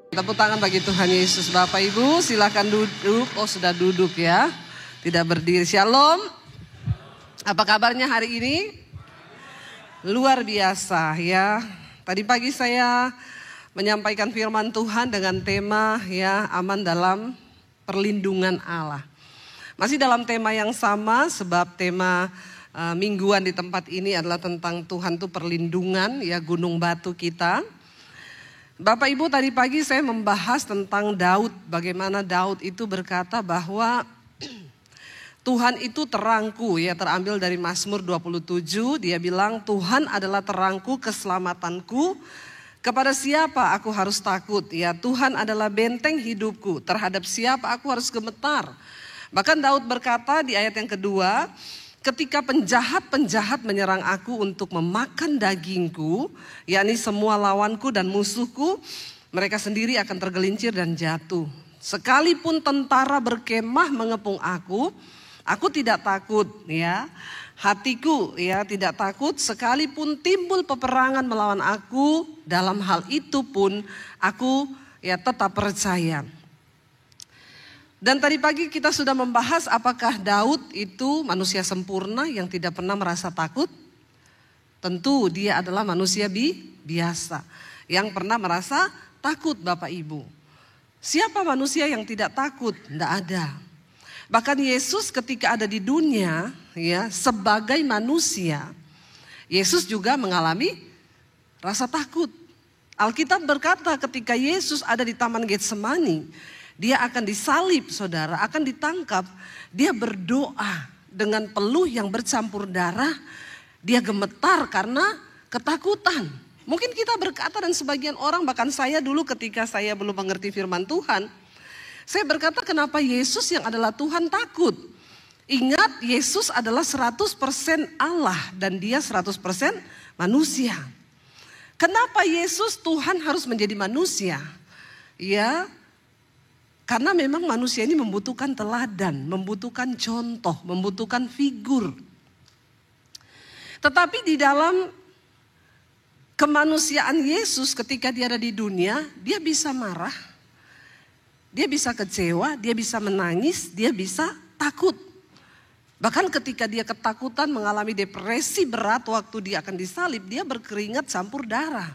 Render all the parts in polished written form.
Tepuk tangan bagi Tuhan Yesus. Bapak Ibu silakan duduk. Oh sudah duduk ya. Tidak berdiri. Shalom. Apa kabarnya hari ini? Luar biasa ya. Tadi pagi saya menyampaikan firman Tuhan dengan tema ya, aman dalam perlindungan Allah. Masih dalam tema yang sama, sebab tema mingguan di tempat ini adalah tentang Tuhan itu perlindungan ya, gunung batu kita. Bapak Ibu, tadi pagi saya membahas tentang Daud. Bagaimana Daud itu berkata bahwa Tuhan itu terangku ya, terambil dari Mazmur 27. Dia bilang Tuhan adalah terangku, keselamatanku. Kepada siapa aku harus takut? Ya, Tuhan adalah benteng hidupku. Terhadap siapa aku harus gemetar? Bahkan Daud berkata di ayat yang kedua, ketika penjahat-penjahat menyerang aku untuk memakan dagingku, yakni semua lawanku dan musuhku, mereka sendiri akan tergelincir dan jatuh. Sekalipun tentara berkemah mengepung aku tidak takut ya. Hatiku ya tidak takut, sekalipun timbul peperangan melawan aku, dalam hal itu pun aku ya tetap percaya. Dan tadi pagi kita sudah membahas apakah Daud itu manusia sempurna yang tidak pernah merasa takut? Tentu dia adalah manusia biasa yang pernah merasa takut Bapak Ibu. Siapa manusia yang tidak takut? Tidak ada. Bahkan Yesus ketika ada di dunia ya, sebagai manusia, Yesus juga mengalami rasa takut. Alkitab berkata ketika Yesus ada di Taman Getsemani, dia akan disalib saudara, akan ditangkap. Dia berdoa dengan peluh yang bercampur darah. Dia gemetar karena ketakutan. Mungkin kita berkata dan sebagian orang, bahkan saya dulu ketika saya belum mengerti firman Tuhan, saya berkata kenapa Yesus yang adalah Tuhan takut? Ingat Yesus adalah 100% Allah dan dia 100% manusia. Kenapa Yesus Tuhan harus menjadi manusia? Ya, karena memang manusia ini membutuhkan teladan, membutuhkan contoh, membutuhkan figur. Tetapi di dalam kemanusiaan Yesus ketika dia ada di dunia, dia bisa marah, dia bisa kecewa, dia bisa menangis, dia bisa takut. Bahkan ketika dia ketakutan mengalami depresi berat waktu dia akan disalib, dia berkeringat campur darah.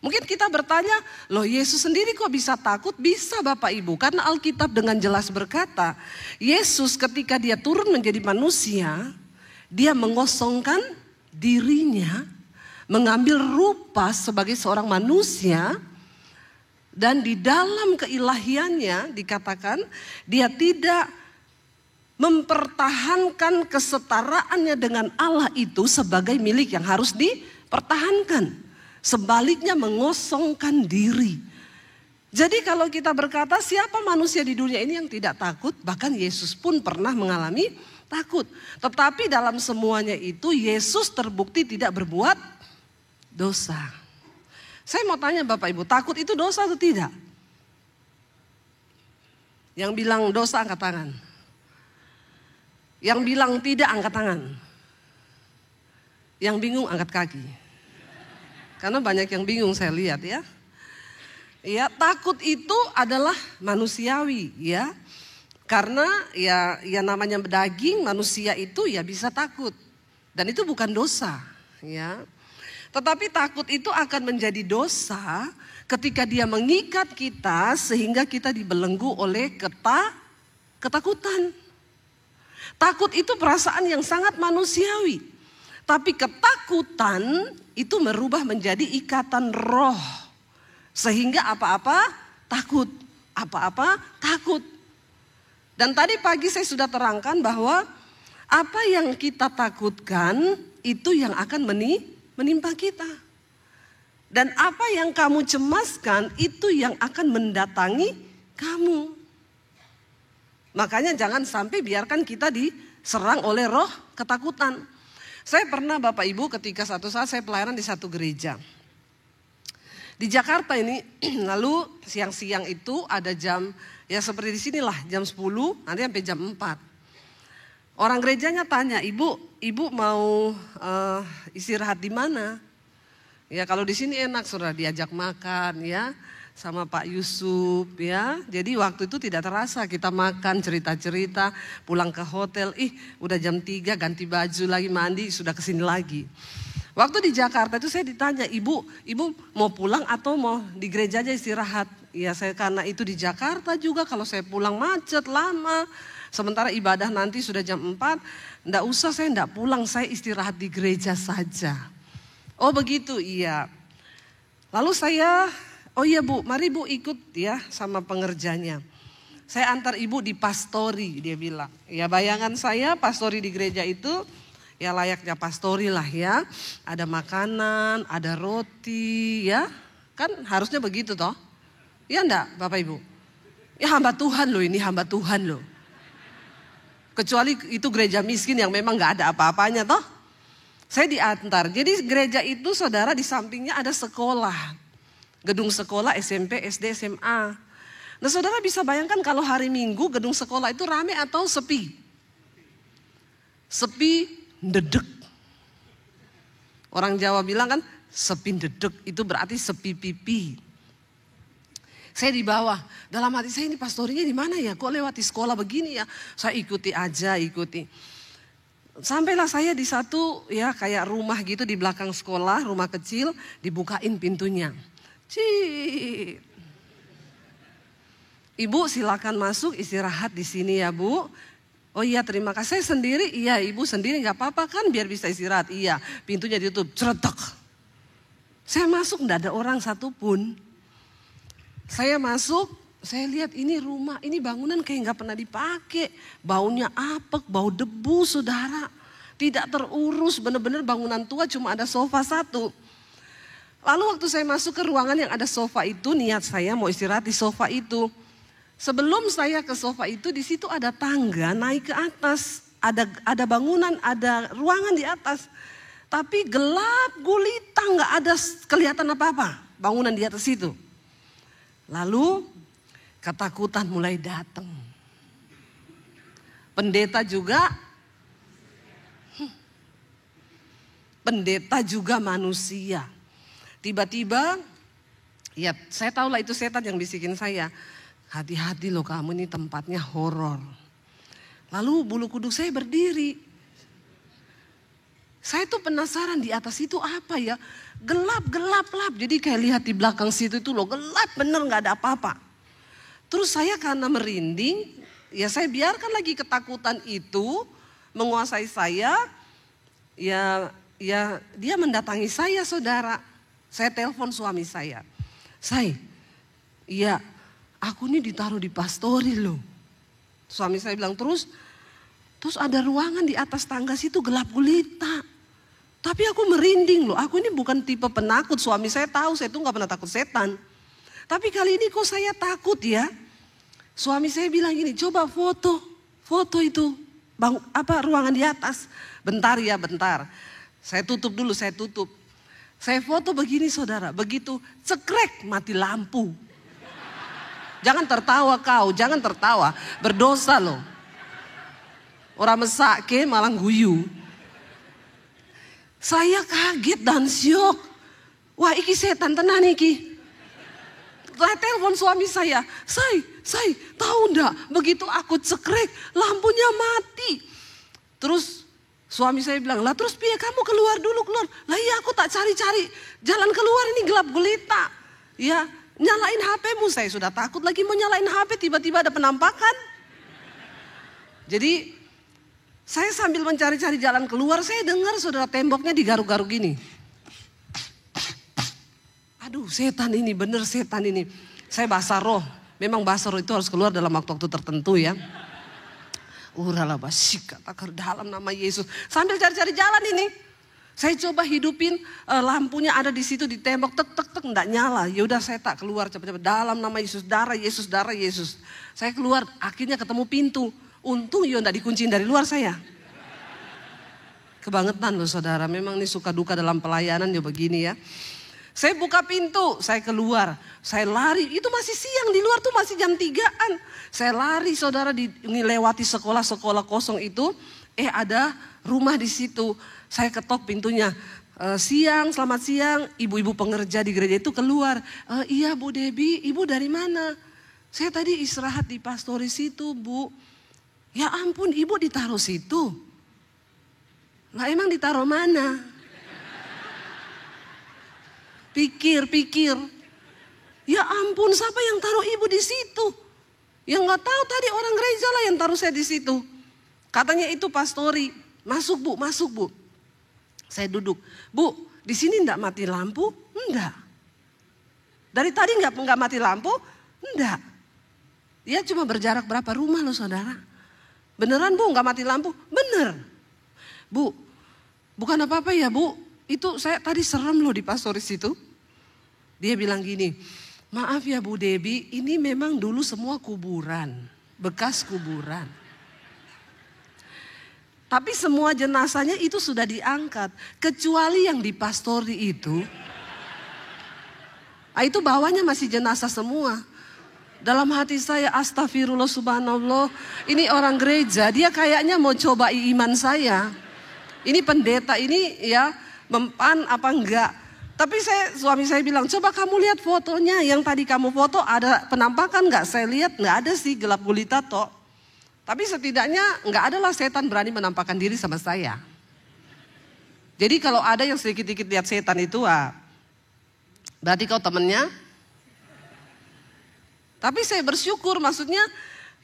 Mungkin kita bertanya, loh Yesus sendiri kok bisa takut? Bisa Bapak Ibu, karena Alkitab dengan jelas berkata, Yesus ketika dia turun menjadi manusia, dia mengosongkan dirinya, mengambil rupa sebagai seorang manusia, dan di dalam keilahiannya dikatakan dia tidak mempertahankan kesetaraannya dengan Allah itu sebagai milik yang harus dipertahankan. Sebaliknya mengosongkan diri. Jadi kalau kita berkata siapa manusia di dunia ini yang tidak takut, bahkan Yesus pun pernah mengalami takut. Tetapi dalam semuanya itu Yesus terbukti tidak berbuat dosa. Saya mau tanya Bapak Ibu, takut itu dosa atau tidak? Yang bilang dosa angkat tangan. Yang bilang tidak angkat tangan. Yang bingung angkat kaki. Karena banyak yang bingung saya lihat ya. Ya, takut itu adalah manusiawi ya. Karena ya namanya daging manusia itu ya bisa takut. Dan itu bukan dosa ya. Tetapi takut itu akan menjadi dosa ketika dia mengikat kita sehingga kita dibelenggu oleh ketakutan. Takut itu perasaan yang sangat manusiawi. Tapi ketakutan itu merubah menjadi ikatan roh. Sehingga apa-apa takut. Apa-apa takut. Dan tadi pagi saya sudah terangkan bahwa apa yang kita takutkan itu yang akan menimpa kita. Dan apa yang kamu cemaskan itu yang akan mendatangi kamu. Makanya jangan sampai biarkan kita diserang oleh roh ketakutan. Saya pernah Bapak Ibu ketika satu saat saya pelayanan di satu gereja. Di Jakarta ini lalu siang-siang itu ada jam ya seperti di sinilah jam 10 nanti sampai jam 4. Orang gerejanya tanya, ibu mau istirahat di mana? Ya kalau di sini enak, sudah diajak makan ya sama Pak Yusuf ya. Jadi waktu itu tidak terasa kita makan, cerita-cerita, pulang ke hotel. Udah jam 3 ganti baju lagi, mandi, sudah kesini lagi. Waktu di Jakarta itu saya ditanya, ibu mau pulang atau mau di gereja aja istirahat? Ya saya karena itu di Jakarta juga, kalau saya pulang macet lama. Sementara ibadah nanti sudah jam 4, enggak usah, saya enggak pulang, saya istirahat di gereja saja. Oh begitu, iya. Lalu saya, oh iya Bu, mari Bu ikut ya sama pengerjanya. Saya antar ibu di pastori, dia bilang. Ya bayangan saya pastori di gereja itu ya layaknya pastori lah ya. Ada makanan, ada roti ya. Kan harusnya begitu toh. Ya enggak Bapak Ibu? Ya hamba Tuhan loh, ini hamba Tuhan loh. Kecuali itu gereja miskin yang memang gak ada apa-apanya toh. Saya diantar. Jadi gereja itu saudara di sampingnya ada sekolah. Gedung sekolah SMP, SD, SMA. Nah saudara bisa bayangkan kalau hari Minggu gedung sekolah itu rame atau sepi? Sepi dedek. Orang Jawa bilang kan sepi dedek, itu berarti sepi pipi. Saya di bawah, dalam hati saya ini pastorinya di mana ya? Kok lewati sekolah begini ya? Saya ikuti aja, ikuti. Sampailah saya di satu ya kayak rumah gitu di belakang sekolah, rumah kecil, dibukain pintunya. Cii. Ibu silakan masuk istirahat di sini ya Bu. Oh iya terima kasih, saya sendiri, iya ibu sendiri gak apa-apa kan biar bisa istirahat. Iya, pintunya ditutup, ceretak. Saya masuk gak ada orang satupun. Saya masuk, saya lihat ini rumah, ini bangunan kayak gak pernah dipakai. Baunya apek, bau debu saudara. Tidak terurus, benar-benar bangunan tua cuma ada sofa satu. Lalu waktu saya masuk ke ruangan yang ada sofa itu, niat saya mau istirahat di sofa itu. Sebelum saya ke sofa itu, di situ ada tangga naik ke atas. Ada bangunan, ada ruangan di atas. Tapi gelap gulita, gak ada kelihatan apa-apa bangunan di atas itu. Lalu ketakutan mulai datang. Pendeta juga manusia. Tiba-tiba, ya saya tahu lah itu setan yang bisikin saya. Hati-hati loh kamu, ini tempatnya horor. Lalu bulu kuduk saya berdiri. Saya tuh penasaran di atas itu apa ya. Gelap. Jadi kayak lihat di belakang situ itu loh, gelap bener gak ada apa-apa. Terus saya karena merinding, ya saya biarkan lagi ketakutan itu menguasai saya. Ya dia mendatangi saya saudara. Saya telepon suami saya. Iya aku nih ditaruh di pastori loh. Suami saya bilang terus ada ruangan di atas tangga situ gelap gulita. Tapi aku merinding loh, aku ini bukan tipe penakut, suami saya tahu saya tuh gak pernah takut setan. Tapi kali ini kok saya takut ya. Suami saya bilang gini, coba foto itu, ruangan di atas. Bentar. Saya tutup dulu. Saya foto begini saudara, begitu cekrek mati lampu. Jangan tertawa, berdosa loh. Orang mesake malah guyu. Saya kaget dan syok. Wah iki setan tenan iki. Saya telepon suami saya. Say, tahu ndak? Begitu aku cekrek, lampunya mati. Terus suami saya bilang, lah terus piye kamu keluar dulu. Lah iya aku tak cari-cari jalan keluar, ini gelap gulita. Ya nyalain HP-mu, saya sudah takut lagi mau nyalain HP, tiba-tiba ada penampakan. Jadi saya sambil mencari-cari jalan keluar, saya dengar saudara temboknya digaruk-garuk gini. Aduh setan ini, bener setan ini. Saya bahasa roh, memang bahasa roh itu harus keluar dalam waktu-waktu tertentu ya. Urala basika takar dalam nama Yesus. Sambil cari-cari jalan ini. Saya coba hidupin lampunya ada di situ di tembok, tek enggak nyala. Ya udah saya tak keluar cepat-cepat dalam nama Yesus, darah Yesus. Saya keluar, akhirnya ketemu pintu. Untung ya enggak dikunciin dari luar saya. Kebangetan loh saudara, memang ini suka duka dalam pelayanan ya begini ya. Saya buka pintu, saya keluar, saya lari, itu masih siang di luar tuh masih jam 3-an. Saya lari saudara melewati sekolah-sekolah kosong itu, ada rumah di situ. Saya ketok pintunya. Siang, selamat siang, ibu-ibu pengerja di gereja itu keluar. Iya Bu Debbie, ibu dari mana? Saya tadi istirahat di pastoris itu Bu. Ya ampun, ibu ditaruh situ. Lah emang ditaruh mana? Pikir. Ya ampun, siapa yang taruh ibu di situ? Yang nggak tahu tadi orang gereja lah yang taruh saya di situ. Katanya itu pastori. Masuk Bu. Saya duduk. Bu, di sini enggak mati lampu? Enggak. Dari tadi enggak mati lampu? Enggak. Dia cuma berjarak berapa rumah loh saudara. Beneran Bu enggak mati lampu? Bener. Bu, bukan apa-apa ya Bu. Itu saya tadi serem loh di pastoris itu. Dia bilang gini, maaf ya Bu Debbie, ini memang dulu semua kuburan. Bekas kuburan. Tapi semua jenazahnya itu sudah diangkat. Kecuali yang di pastori itu. Itu bawahnya masih jenazah semua. Dalam hati saya astagfirullah subhanallah. Ini orang gereja dia kayaknya mau coba iman saya. Ini pendeta ini ya mempan apa enggak. Tapi suami saya bilang coba kamu lihat fotonya. Yang tadi kamu foto ada penampakan enggak? Saya lihat enggak ada sih, gelap gulita toh. Tapi setidaknya nggak adalah setan berani menampakkan diri sama saya. Jadi kalau ada yang sedikit-sedikit lihat setan itu, berarti kau temennya. Tapi saya bersyukur, maksudnya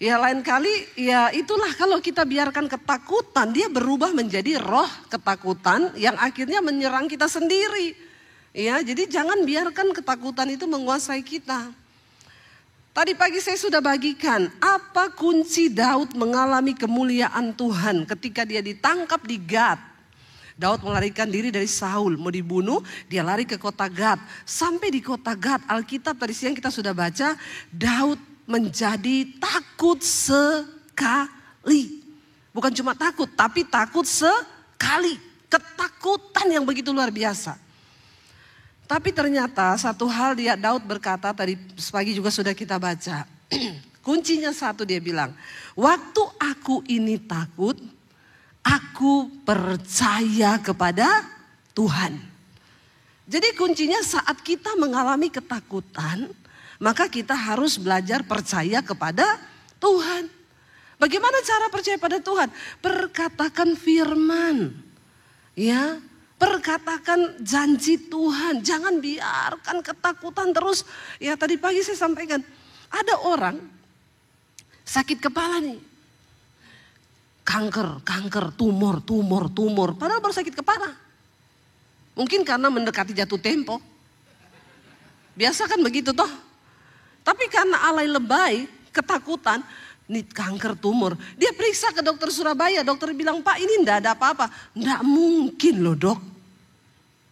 ya lain kali ya itulah kalau kita biarkan ketakutan, dia berubah menjadi roh ketakutan yang akhirnya menyerang kita sendiri. Ya, jadi jangan biarkan ketakutan itu menguasai kita. Tadi pagi saya sudah bagikan apa kunci Daud mengalami kemuliaan Tuhan ketika dia ditangkap di Gad. Daud melarikan diri dari Saul, mau dibunuh, dia lari ke kota Gad. Sampai di kota Gad, Alkitab tadi siang kita sudah baca, Daud menjadi takut sekali. Bukan cuma takut, tapi takut sekali. Ketakutan yang begitu luar biasa. Tapi ternyata satu hal Daud berkata tadi pagi juga sudah kita baca. Kuncinya satu dia bilang, waktu aku ini takut, aku percaya kepada Tuhan. Jadi kuncinya saat kita mengalami ketakutan, maka kita harus belajar percaya kepada Tuhan. Bagaimana cara percaya pada Tuhan? Perkatakan firman. Ya. Perkatakan janji Tuhan, jangan biarkan ketakutan terus. Ya tadi pagi saya sampaikan, ada orang sakit kepala nih. Kanker, tumor. Padahal baru sakit kepala. Mungkin karena mendekati jatuh tempo. Biasa kan begitu toh. Tapi karena alay lebay, ketakutan, nih kanker tumor. Dia periksa ke dokter Surabaya, dokter bilang Pak ini enggak ada apa-apa. Enggak mungkin loh dok.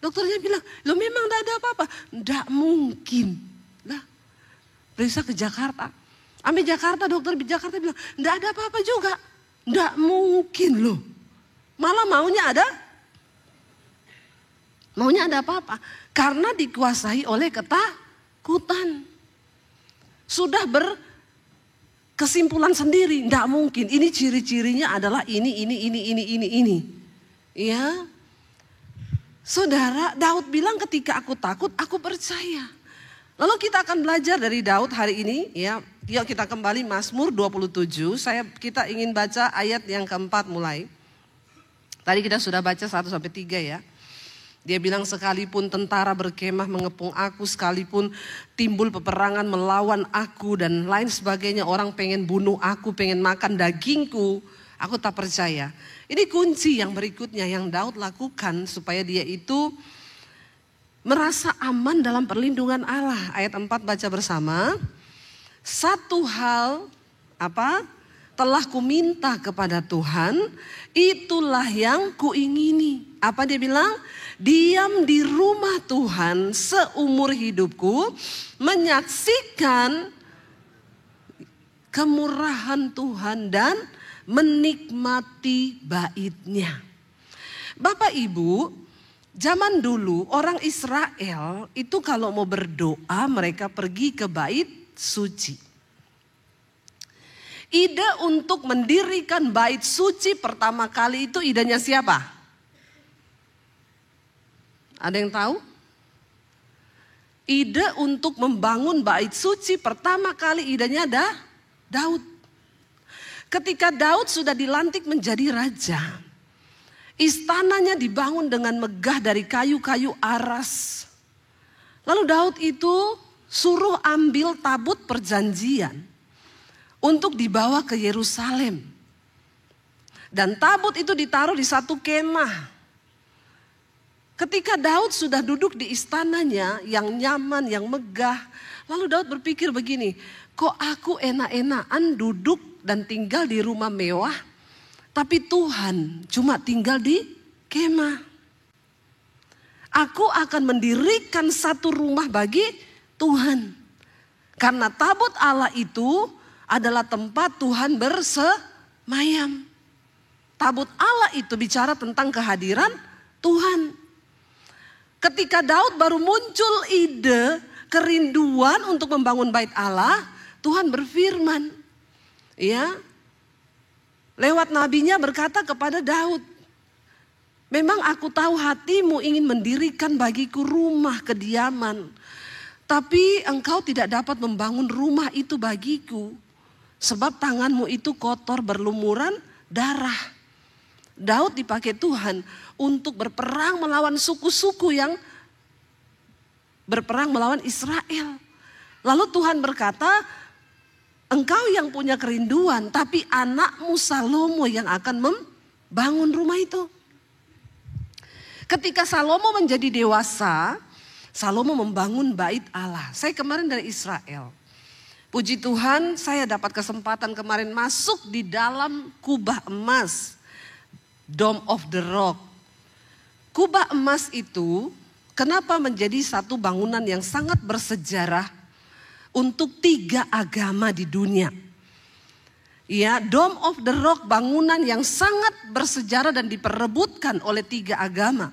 Dokternya bilang, lo memang enggak ada apa-apa. Enggak mungkin. Lah, periksa ke Jakarta. Sampai Jakarta, dokter di Jakarta bilang, enggak ada apa-apa juga. Enggak mungkin loh. Malah maunya ada apa-apa. Karena dikuasai oleh ketakutan. Sudah berkesimpulan sendiri, enggak mungkin. Ini ciri-cirinya adalah ini. Ya. Saudara, Daud bilang ketika aku takut, aku percaya. Lalu kita akan belajar dari Daud hari ini, ya. Yuk kita kembali Mazmur 27. Kita ingin baca ayat yang keempat mulai. Tadi kita sudah baca 1-3 ya. Dia bilang sekalipun tentara berkemah mengepung aku, sekalipun timbul peperangan melawan aku dan lain sebagainya. Orang pengen bunuh aku, pengen makan dagingku, aku tak percaya. Ini kunci yang berikutnya yang Daud lakukan supaya dia itu merasa aman dalam perlindungan Allah. Ayat 4 baca bersama. Satu hal telah kuminta kepada Tuhan, itulah yang kuingini. Apa dia bilang? Diam di rumah Tuhan seumur hidupku, menyaksikan kemurahan Tuhan dan menikmati baitnya. Bapak Ibu, zaman dulu orang Israel itu kalau mau berdoa mereka pergi ke bait suci. Ide untuk mendirikan bait suci pertama kali itu idenya siapa? Ada yang tahu? Ide untuk membangun bait suci pertama kali idenya ada Daud. Ketika Daud sudah dilantik menjadi raja, istananya dibangun dengan megah dari kayu-kayu aras. Lalu Daud itu suruh ambil tabut perjanjian untuk dibawa ke Yerusalem. Dan tabut itu ditaruh di satu kemah. Ketika Daud sudah duduk di istananya yang nyaman, yang megah. Lalu Daud berpikir begini, kok aku enak-enakan duduk dan tinggal di rumah mewah. Tapi Tuhan cuma tinggal di kemah. Aku akan mendirikan satu rumah bagi Tuhan. Karena tabut Allah itu adalah tempat Tuhan bersemayam. Tabut Allah itu bicara tentang kehadiran Tuhan. Ketika Daud baru muncul ide, kerinduan untuk membangun bait Allah, Tuhan berfirman, ya, lewat nabinya berkata kepada Daud, memang aku tahu hatimu ingin mendirikan bagiku rumah kediaman, tapi engkau tidak dapat membangun rumah itu bagiku. Sebab tanganmu itu kotor berlumuran darah. Daud dipakai Tuhan untuk berperang melawan suku-suku yang berperang melawan Israel. Lalu Tuhan berkata, engkau yang punya kerinduan, tapi anakmu Salomo yang akan membangun rumah itu. Ketika Salomo menjadi dewasa, Salomo membangun bait Allah. Saya kemarin dari Israel. Puji Tuhan, saya dapat kesempatan kemarin masuk di dalam kubah emas, Dome of the Rock. Kubah emas itu kenapa menjadi satu bangunan yang sangat bersejarah untuk 3 agama di dunia. Ya, Dome of the Rock bangunan yang sangat bersejarah dan diperebutkan oleh 3 agama.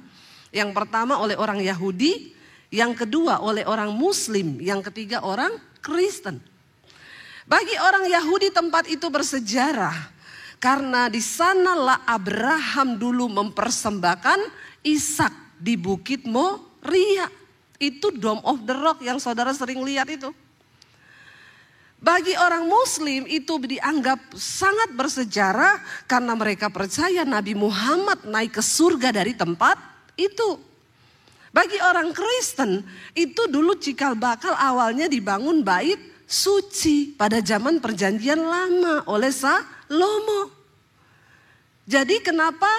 Yang pertama oleh orang Yahudi, yang kedua oleh orang Muslim, yang ketiga orang Kristen. Bagi orang Yahudi tempat itu bersejarah karena di sanalah Abraham dulu mempersembahkan Ishak di Bukit Moria. Itu Dome of the Rock yang saudara sering lihat itu. Bagi orang Muslim itu dianggap sangat bersejarah karena mereka percaya Nabi Muhammad naik ke surga dari tempat itu. Bagi orang Kristen itu dulu cikal bakal awalnya dibangun bait suci pada zaman perjanjian lama oleh Salomo. Jadi kenapa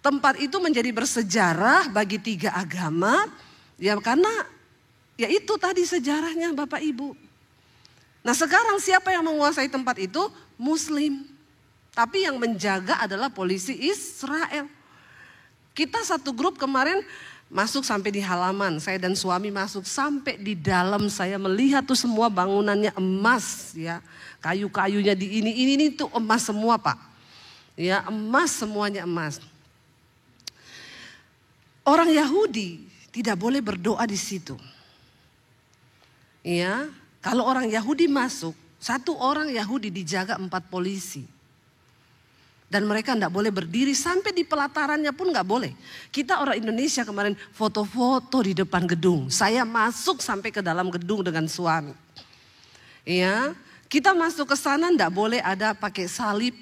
tempat itu menjadi bersejarah bagi 3 agama? Ya karena ya itu tadi sejarahnya Bapak Ibu. Nah sekarang siapa yang menguasai tempat itu? Muslim. Tapi yang menjaga adalah polisi Israel. Kita satu grup kemarin masuk sampai di halaman, saya dan suami masuk sampai di dalam, saya melihat tuh semua bangunannya emas ya. Kayu-kayunya di ini tuh emas semua Pak. Ya, emas semuanya emas. Orang Yahudi tidak boleh berdoa di situ. Ya, kalau orang Yahudi masuk, satu orang Yahudi dijaga 4 polisi. Dan mereka tidak boleh berdiri sampai di pelatarannya pun nggak boleh. Kita orang Indonesia kemarin foto-foto di depan gedung. Saya masuk sampai ke dalam gedung dengan suami. Ya, kita masuk ke sana tidak boleh ada pakai salib,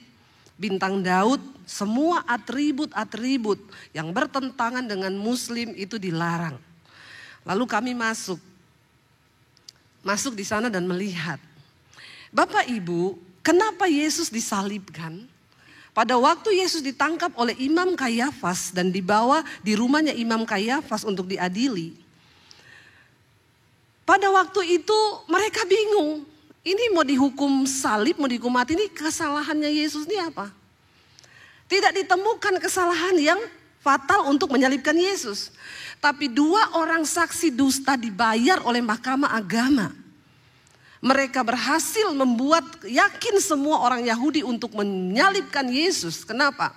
bintang Daud, semua atribut-atribut yang bertentangan dengan Muslim itu dilarang. Lalu kami masuk di sana dan melihat. Bapak Ibu, kenapa Yesus disalibkan? Pada waktu Yesus ditangkap oleh Imam Kayafas dan dibawa di rumahnya Imam Kayafas untuk diadili. Pada waktu itu mereka bingung. Ini mau dihukum salib, mau dihukum mati, ini kesalahannya Yesus ini apa? Tidak ditemukan kesalahan yang fatal untuk menyalibkan Yesus. Tapi 2 orang saksi dusta dibayar oleh Mahkamah Agama. Mereka berhasil membuat yakin semua orang Yahudi untuk menyalibkan Yesus. Kenapa?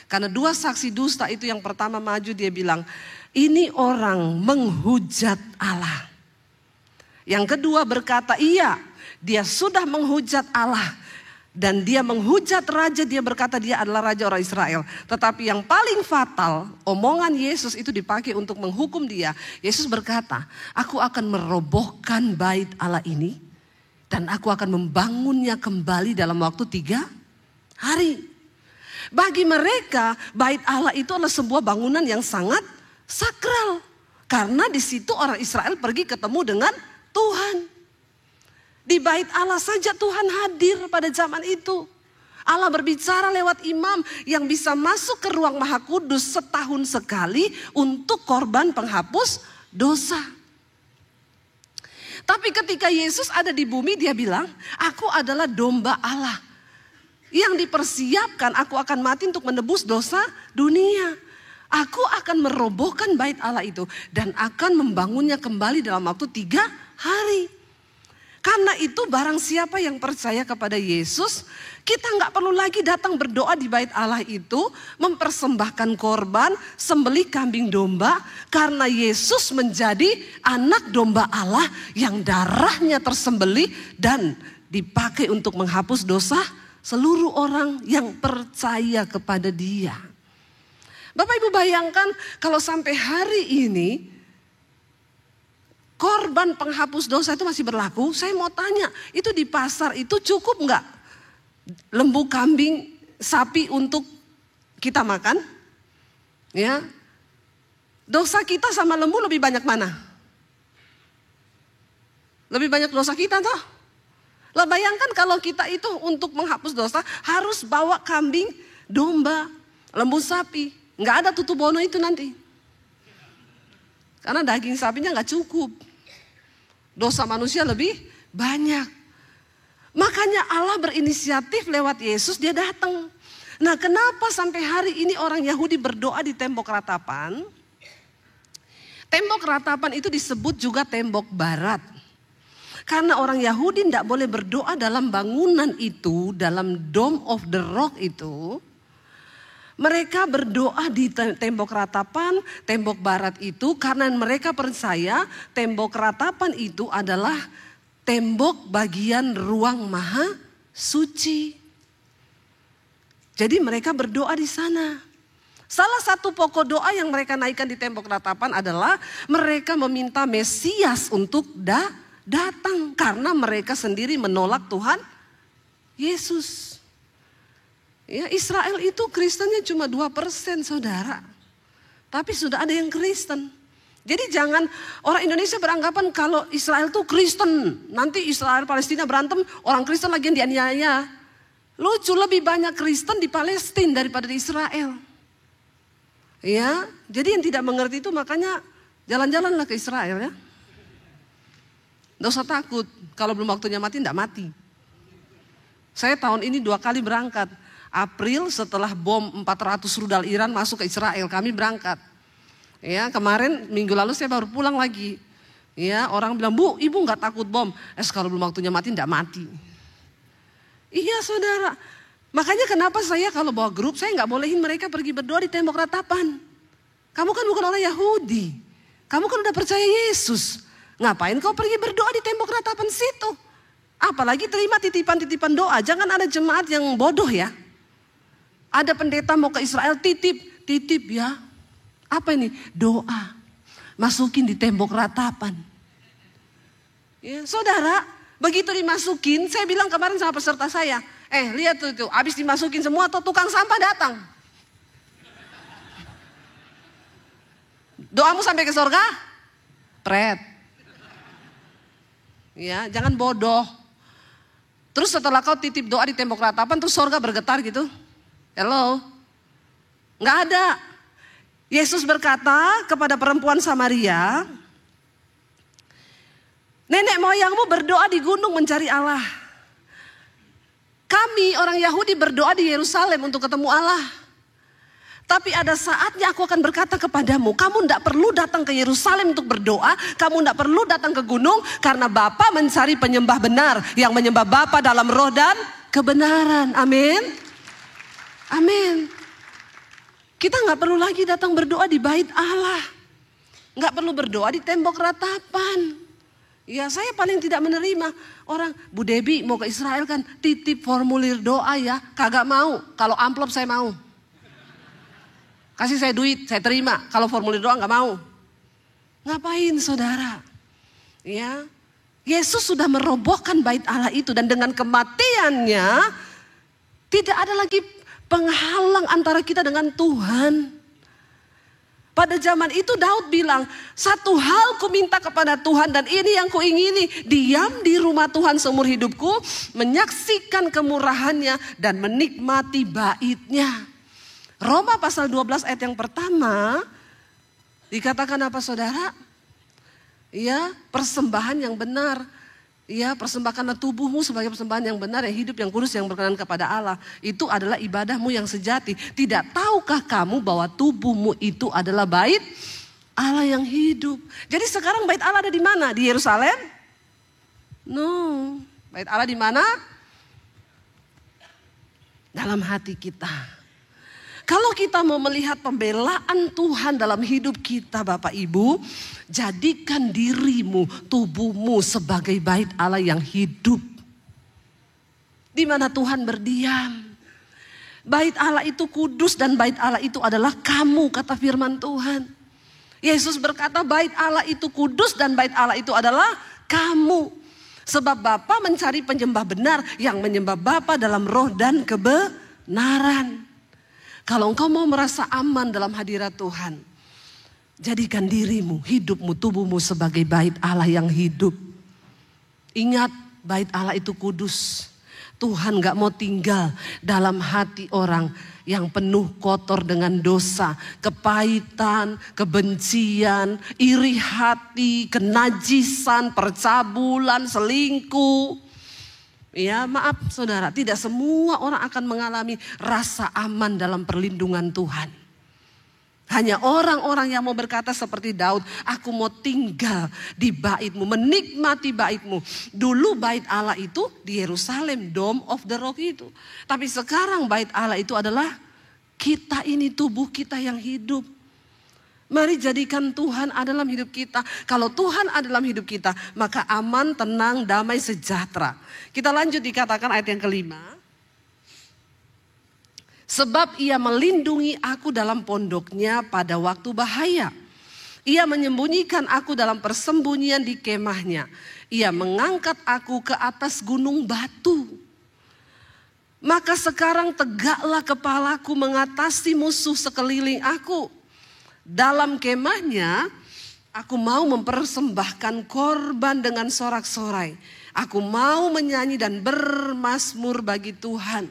Karena 2 saksi dusta itu yang pertama maju dia bilang, ini orang menghujat Allah. Yang kedua berkata, iya dia sudah menghujat Allah. Dan dia menghujat raja, dia berkata dia adalah raja orang Israel. Tetapi yang paling fatal, omongan Yesus itu dipakai untuk menghukum dia. Yesus berkata, aku akan merobohkan bait Allah ini dan aku akan membangunnya kembali dalam waktu 3 hari. Bagi mereka, bait Allah itu adalah sebuah bangunan yang sangat sakral. Karena di situ orang Israel pergi ketemu dengan Tuhan. Di bait Allah saja Tuhan hadir pada zaman itu. Allah berbicara lewat imam yang bisa masuk ke ruang Maha Kudus setahun sekali untuk korban penghapus dosa. Tapi ketika Yesus ada di bumi, dia bilang, aku adalah domba Allah yang dipersiapkan, aku akan mati untuk menebus dosa dunia. Aku akan merobohkan bait Allah itu dan akan membangunnya kembali dalam waktu 3 hari. Karena itu barang siapa yang percaya kepada Yesus, kita nggak perlu lagi datang berdoa di bait Allah itu, mempersembahkan korban, sembelih kambing domba, karena Yesus menjadi anak domba Allah yang darahnya tersembelih dan dipakai untuk menghapus dosa seluruh orang yang percaya kepada Dia. Bapak Ibu bayangkan kalau sampai hari ini korban penghapus dosa itu masih berlaku. Saya mau tanya, itu di pasar itu cukup nggak lembu, kambing, sapi untuk kita makan? Ya, dosa kita sama lembu lebih banyak mana? Lebih banyak dosa kita toh? Lah bayangkan kalau kita itu untuk menghapus dosa harus bawa kambing, domba, lembu, sapi. Nggak ada tutup bono itu nanti. Karena daging sapinya nggak cukup. Dosa manusia lebih banyak. Makanya Allah berinisiatif lewat Yesus, dia datang. Nah, kenapa sampai hari ini orang Yahudi berdoa di tembok ratapan? Tembok ratapan itu disebut juga tembok barat. Karena orang Yahudi tidak boleh berdoa dalam bangunan itu, dalam Dome of the Rock itu. Mereka berdoa di tembok ratapan, tembok barat itu karena mereka percaya tembok ratapan itu adalah tembok bagian ruang maha suci. Jadi mereka berdoa di sana. Salah satu pokok doa yang mereka naikkan di tembok ratapan adalah mereka meminta Mesias untuk datang karena mereka sendiri menolak Tuhan Yesus. Ya, Israel itu Kristennya cuma 2% saudara. Tapi sudah ada yang Kristen. Jadi jangan orang Indonesia beranggapan kalau Israel itu Kristen. Nanti Israel Palestina berantem, orang Kristen lagi yang dianiaya. Lucu, lebih banyak Kristen di Palestina daripada di Israel. Ya, jadi yang tidak mengerti itu makanya jalan-jalanlah ke Israel ya. Nggak usah takut, kalau belum waktunya mati tidak mati. Saya tahun ini 2 kali berangkat. April setelah bom 400 rudal Iran masuk ke Israel, kami berangkat. Ya, kemarin minggu lalu saya baru pulang lagi. Ya, orang bilang, "Bu, ibu nggak takut bom?" Kalau belum waktunya mati, tidak mati. Iya saudara. Makanya kenapa saya kalau bawa grup, saya nggak bolehin mereka pergi berdoa di tembok ratapan. Kamu kan bukan orang Yahudi. Kamu kan udah percaya Yesus. Ngapain kau pergi berdoa di tembok ratapan situ? Apalagi terima titipan-titipan doa. Jangan ada jemaat yang bodoh ya. Ada pendeta mau ke Israel, titip ya. Apa ini? Doa. Masukin di tembok ratapan. Ya, saudara, begitu dimasukin, saya bilang kemarin sama peserta saya, lihat tuh, habis dimasukin semua tuh tukang sampah datang. Doamu sampai ke surga? Pret. Ya, jangan bodoh. Terus setelah kau titip doa di tembok ratapan, terus surga bergetar gitu. Hello? Nggak ada. Yesus berkata kepada perempuan Samaria, nenek moyangmu berdoa di gunung mencari Allah. Kami orang Yahudi berdoa di Yerusalem untuk ketemu Allah. Tapi ada saatnya aku akan berkata kepadamu, kamu tidak perlu datang ke Yerusalem untuk berdoa, kamu tidak perlu datang ke gunung, karena Bapa mencari penyembah benar, yang menyembah Bapa dalam roh dan kebenaran. Amin. Amin. Kita nggak perlu lagi datang berdoa di bait Allah. Nggak perlu berdoa di tembok ratapan. Ya saya paling tidak menerima orang, Bu Debi mau ke Israel kan titip formulir doa ya, kagak mau. Kalau amplop saya mau. Kasih saya duit, saya terima. Kalau formulir doa nggak mau. Ngapain saudara? Ya, Yesus sudah merobohkan bait Allah itu dan dengan kematiannya tidak ada lagi penghalang antara kita dengan Tuhan. Pada zaman itu Daud bilang, satu hal ku minta kepada Tuhan dan ini yang ku ingini, diam di rumah Tuhan seumur hidupku, menyaksikan kemurahannya dan menikmati bait-Nya. Roma pasal 12 ayat yang pertama, dikatakan apa saudara? Ya, persembahan yang benar. Ya, persembahkanlah tubuhmu sebagai persembahan yang benar, yang hidup, yang kudus, yang berkenan kepada Allah. Itu adalah ibadahmu yang sejati. Tidak tahukah kamu bahwa tubuhmu itu adalah bait Allah yang hidup? Jadi sekarang bait Allah ada di mana? Di Yerusalem? No. Bait Allah di mana? Dalam hati kita. Kalau kita mau melihat pembelaan Tuhan dalam hidup kita Bapak Ibu, jadikan dirimu, tubuhmu sebagai bait Allah yang hidup. Di mana Tuhan berdiam. Bait Allah itu kudus dan bait Allah itu adalah kamu, kata firman Tuhan. Yesus berkata bait Allah itu kudus dan bait Allah itu adalah kamu. Sebab Bapa mencari penyembah benar yang menyembah Bapa dalam roh dan kebenaran. Kalau engkau mau merasa aman dalam hadirat Tuhan, jadikan dirimu, hidupmu, tubuhmu sebagai bait Allah yang hidup. Ingat, bait Allah itu kudus. Tuhan gak mau tinggal dalam hati orang yang penuh kotor dengan dosa, kepahitan, kebencian, iri hati, kenajisan, percabulan, selingkuh. Ya, maaf saudara, tidak semua orang akan mengalami rasa aman dalam perlindungan Tuhan. Hanya orang-orang yang mau berkata seperti Daud, aku mau tinggal di bait-Mu, menikmati bait-Mu. Dulu bait Allah itu di Yerusalem, Dome of the Rock itu. Tapi sekarang bait Allah itu adalah kita ini, tubuh kita yang hidup. Mari jadikan Tuhan ada dalam hidup kita. Kalau Tuhan ada dalam hidup kita, maka aman, tenang, damai, sejahtera. Kita lanjut dikatakan ayat yang kelima. Sebab ia melindungi aku dalam pondoknya pada waktu bahaya. Ia menyembunyikan aku dalam persembunyian di kemahnya. Ia mengangkat aku ke atas gunung batu. Maka sekarang tegaklah kepalaku mengatasi musuh sekeliling aku. Dalam kemahnya aku mau mempersembahkan korban dengan sorak-sorai. Aku mau menyanyi dan bermazmur bagi Tuhan.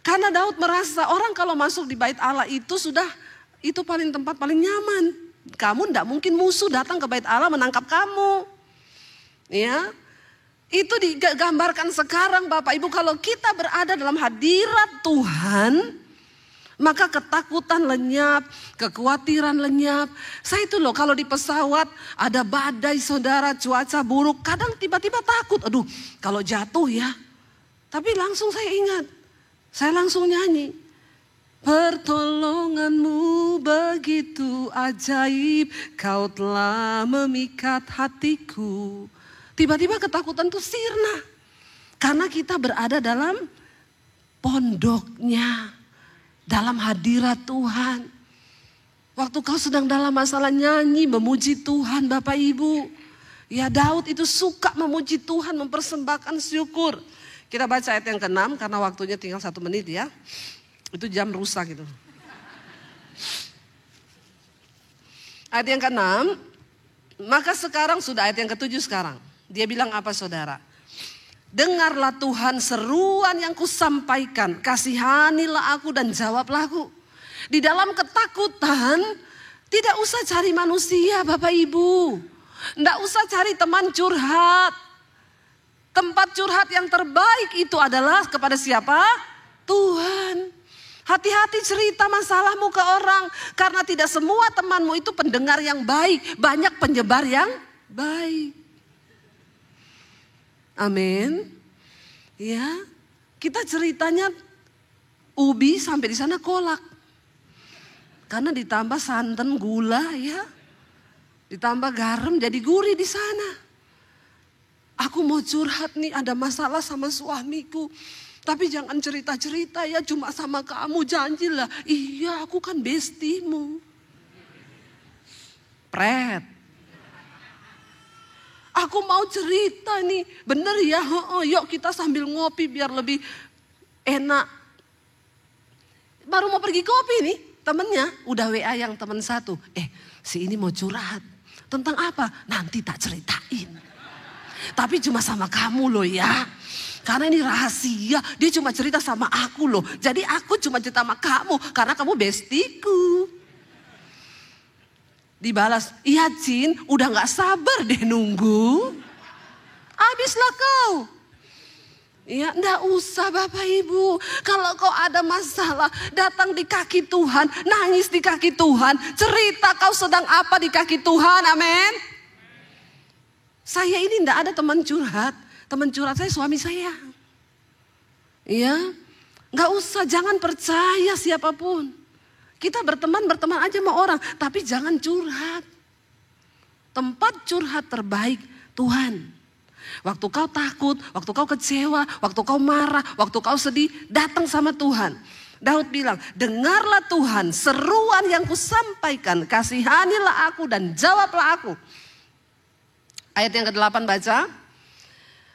Karena Daud merasa orang kalau masuk di bait Allah itu sudah, itu tempat paling nyaman. Kamu tidak mungkin musuh datang ke bait Allah menangkap kamu. Ya, itu digambarkan sekarang Bapak Ibu, kalau kita berada dalam hadirat Tuhan, maka ketakutan lenyap, kekhawatiran lenyap. Saya itu loh kalau di pesawat ada badai saudara, cuaca buruk, kadang tiba-tiba takut. Aduh, kalau jatuh ya. Tapi langsung saya ingat, saya langsung nyanyi. Pertolonganmu begitu ajaib, kau telah memikat hatiku. Tiba-tiba ketakutan itu sirna. Karena kita berada dalam pondoknya. Dalam hadirat Tuhan. Waktu kau sedang dalam masalah nyanyi, memuji Tuhan Bapak Ibu. Ya, Daud itu suka memuji Tuhan, mempersembahkan syukur. Kita baca ayat yang ke-6 karena waktunya tinggal 1 menit ya. Itu jam rusak gitu. Ayat yang ke-6. Maka sekarang sudah ayat yang ke-7 sekarang. Dia bilang apa saudara? Dengarlah Tuhan seruan yang kusampaikan, kasihanilah aku dan jawablah aku. Di dalam ketakutan, tidak usah cari manusia Bapak Ibu. Tidak usah cari teman curhat. Tempat curhat yang terbaik itu adalah kepada siapa? Tuhan. Hati-hati cerita masalahmu ke orang. Karena tidak semua temanmu itu pendengar yang baik. Banyak penyebar yang baik. Amin. Ya, kita ceritanya ubi sampai di sana kolak. Karena ditambah santan, gula ya. Ditambah garam jadi gurih di sana. aku mau curhat nih, ada masalah sama suamiku. Tapi jangan cerita-cerita ya, cuma sama kamu, janjilah. Iya, aku kan bestimu. Pret. Aku mau cerita nih, bener ya, yuk kita sambil ngopi biar lebih enak. Baru mau pergi kopi nih, temennya udah WA yang temen satu. Si ini mau curhat. Tentang apa? Nanti tak ceritain. Tapi cuma sama kamu loh ya. Karena ini rahasia. Dia cuma cerita sama aku loh. Jadi aku cuma cerita sama kamu. Karena kamu bestiku. Dibalas, iya Cin, udah gak sabar deh nunggu. Habislah kau. Ya enggak usah Bapak Ibu. Kalau kau ada masalah, datang di kaki Tuhan, nangis di kaki Tuhan, cerita kau sedang apa di kaki Tuhan, amin. Saya ini enggak ada teman curhat. Teman curhat saya suami saya. Iya, enggak usah, jangan percaya siapapun. Kita berteman aja sama orang, tapi jangan curhat. Tempat curhat terbaik Tuhan. Waktu kau takut, waktu kau kecewa, waktu kau marah, waktu kau sedih, datang sama Tuhan. Daud bilang, dengarlah Tuhan seruan yang kusampaikan, kasihanilah aku dan jawablah aku. Ayat yang ke-8 baca.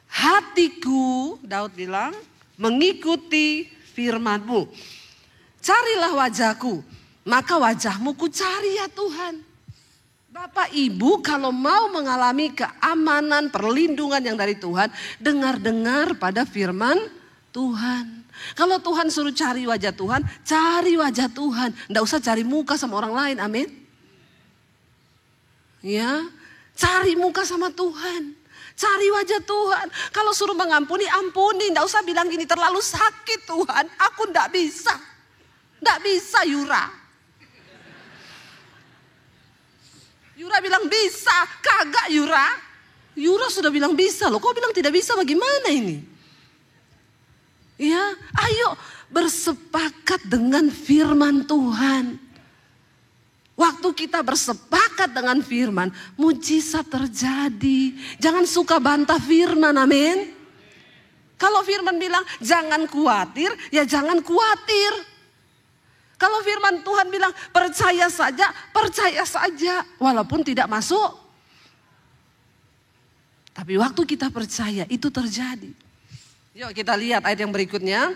Hatiku, Daud bilang, mengikuti firman-Mu. Carilah wajahku, maka wajah-Mu ku cari ya Tuhan. Bapak Ibu kalau mau mengalami keamanan, perlindungan yang dari Tuhan, dengar-dengar pada firman Tuhan. Kalau Tuhan suruh cari wajah Tuhan, cari wajah Tuhan. Nggak usah cari muka sama orang lain, amin. Ya, cari muka sama Tuhan. Cari wajah Tuhan. Kalau suruh mengampuni, ampuni. Nggak usah bilang gini, terlalu sakit Tuhan, aku nggak bisa. Nggak bisa Yura. Yura bilang bisa, kagak Yura. Yura sudah bilang bisa loh, kau bilang tidak bisa, bagaimana ini? Ya, ayo bersepakat dengan firman Tuhan. Waktu kita bersepakat dengan firman, mujizat terjadi. Jangan suka bantah firman, amin. Kalau firman bilang jangan khawatir, ya jangan khawatir. Kalau firman Tuhan bilang percaya saja, walaupun tidak masuk. Tapi waktu kita percaya itu terjadi. Yuk kita lihat ayat yang berikutnya.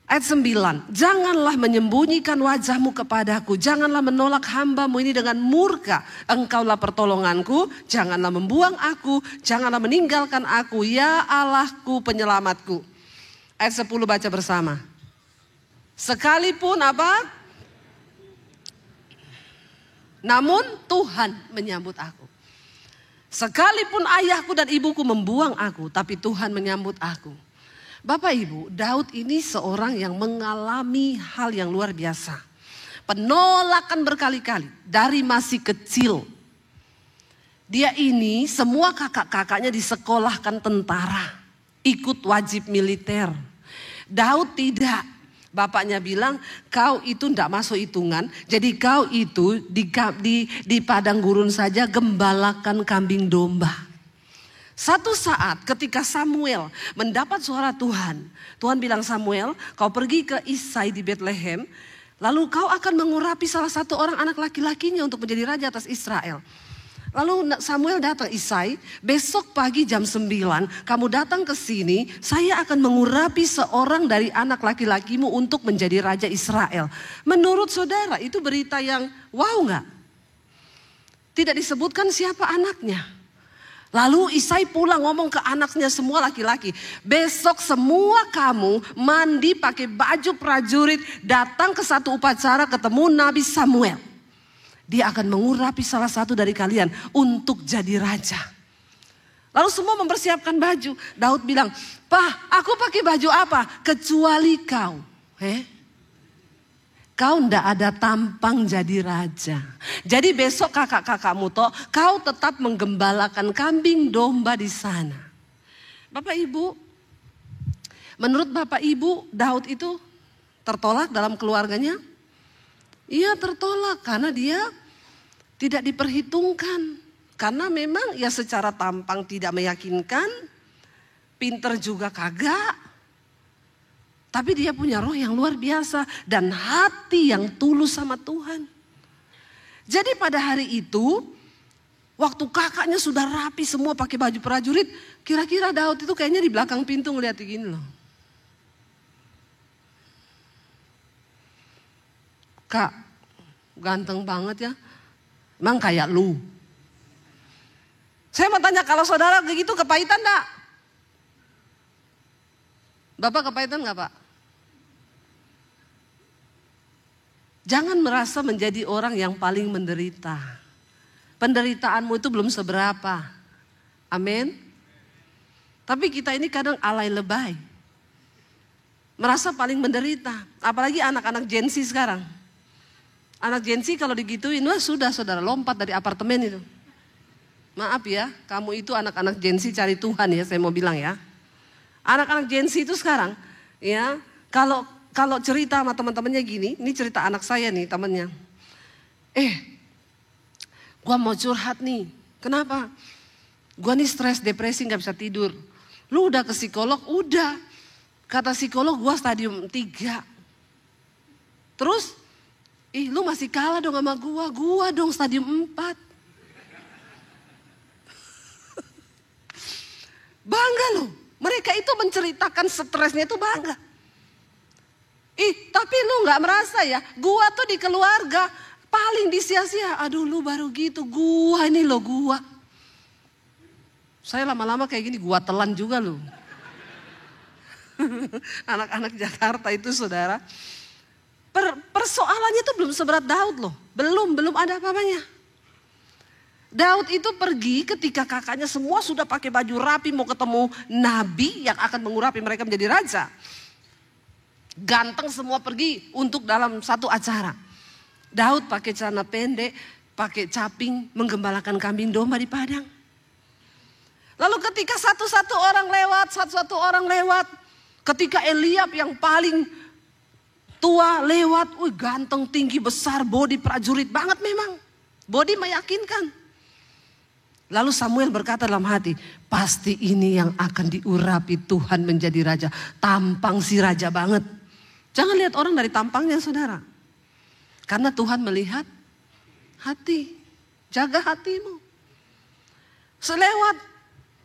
Ayat 9. Janganlah menyembunyikan wajahmu kepadaku, janganlah menolak hamba-Mu ini dengan murka. Engkaulah pertolonganku, janganlah membuang aku, janganlah meninggalkan aku, ya Allahku penyelamatku. Ayat 10 baca bersama. Sekalipun apa? Namun Tuhan menyambut aku. Sekalipun ayahku dan ibuku membuang aku, tapi Tuhan menyambut aku. Bapak Ibu, Daud ini seorang yang mengalami hal yang luar biasa. Penolakan berkali-kali dari masih kecil. Dia ini semua kakak-kakaknya disekolahkan tentara, ikut wajib militer. Daud tidak. Bapaknya bilang, kau itu tidak masuk hitungan. Jadi kau itu di padang gurun saja gembalakan kambing domba. Satu saat ketika Samuel mendapat suara Tuhan. Tuhan bilang, Samuel, kau pergi ke Isai di Bethlehem. Lalu kau akan mengurapi salah satu orang anak laki-lakinya untuk menjadi raja atas Israel. Lalu Samuel datang, Isai, besok pagi jam 9 kamu datang ke sini, saya akan mengurapi seorang dari anak laki-lakimu untuk menjadi raja Israel. Menurut saudara itu berita yang wow nggak? Tidak disebutkan siapa anaknya. Lalu Isai pulang ngomong ke anaknya semua laki-laki, besok semua kamu mandi pakai baju prajurit, datang ke satu upacara ketemu Nabi Samuel. Dia akan mengurapi salah satu dari kalian untuk jadi raja. Lalu semua mempersiapkan baju. Daud bilang, "Pak, aku pakai baju apa? Kecuali kau." Kau ndak ada tampang jadi raja. Jadi besok kakak-kakakmu toh, kau tetap menggembalakan kambing domba di sana. Bapak Ibu, menurut Bapak Ibu, Daud itu tertolak dalam keluarganya? Iya tertolak karena dia tidak diperhitungkan Karena memang ya secara tampang tidak meyakinkan, pinter juga kagak. Tapi dia punya roh yang luar biasa dan hati yang tulus sama Tuhan. Jadi pada hari itu, waktu kakaknya sudah rapi semua pakai baju prajurit, kira-kira Daud itu kayaknya di belakang pintu ngeliat gini loh. Kak, ganteng banget ya. Emang kayak lu. Saya mau tanya, kalau saudara begitu kepahitan enggak? Bapak kepahitan enggak, Pak? Jangan merasa menjadi orang yang paling menderita. Penderitaanmu itu belum seberapa. Amin. Tapi kita ini kadang alay lebay. Merasa paling menderita. Apalagi anak-anak Gen Z sekarang. Anak Gen Z kalau digituin, wah sudah saudara lompat dari apartemen itu. Maaf ya, kamu itu anak-anak Gen Z cari Tuhan ya, saya mau bilang ya. Anak-anak Gen Z itu sekarang, ya kalau cerita sama teman-temannya gini, ini cerita anak saya nih temannya. Gua mau curhat nih, kenapa? Gua nih stres, depresi, gak bisa tidur. Lu udah ke psikolog? Udah. Kata psikolog gua stadium 3. Terus? Lu masih kalah dong sama gua dong stadium 4. Bangga loh, mereka itu menceritakan stresnya itu bangga. Tapi lu gak merasa ya, gua tuh di keluarga paling disia-sia. Aduh lu baru gitu, gua ini loh gua. Saya lama-lama kayak gini, gua telan juga loh. Anak-anak Jakarta itu saudara. Persoalannya itu belum seberat Daud loh. Belum ada apa-apanya. Daud itu pergi ketika kakaknya semua sudah pakai baju rapi mau ketemu nabi yang akan mengurapi mereka menjadi raja. Ganteng semua pergi untuk dalam satu acara. Daud pakai celana pendek, pakai caping, menggembalakan kambing domba di padang. Lalu ketika satu-satu orang lewat, ketika Eliab yang paling tua lewat, ganteng, tinggi, besar, body prajurit banget memang. Body meyakinkan. Lalu Samuel berkata dalam hati, pasti ini yang akan diurapi Tuhan menjadi raja. Tampang si raja banget. Jangan lihat orang dari tampangnya saudara. Karena Tuhan melihat hati. Jaga hatimu. Selewat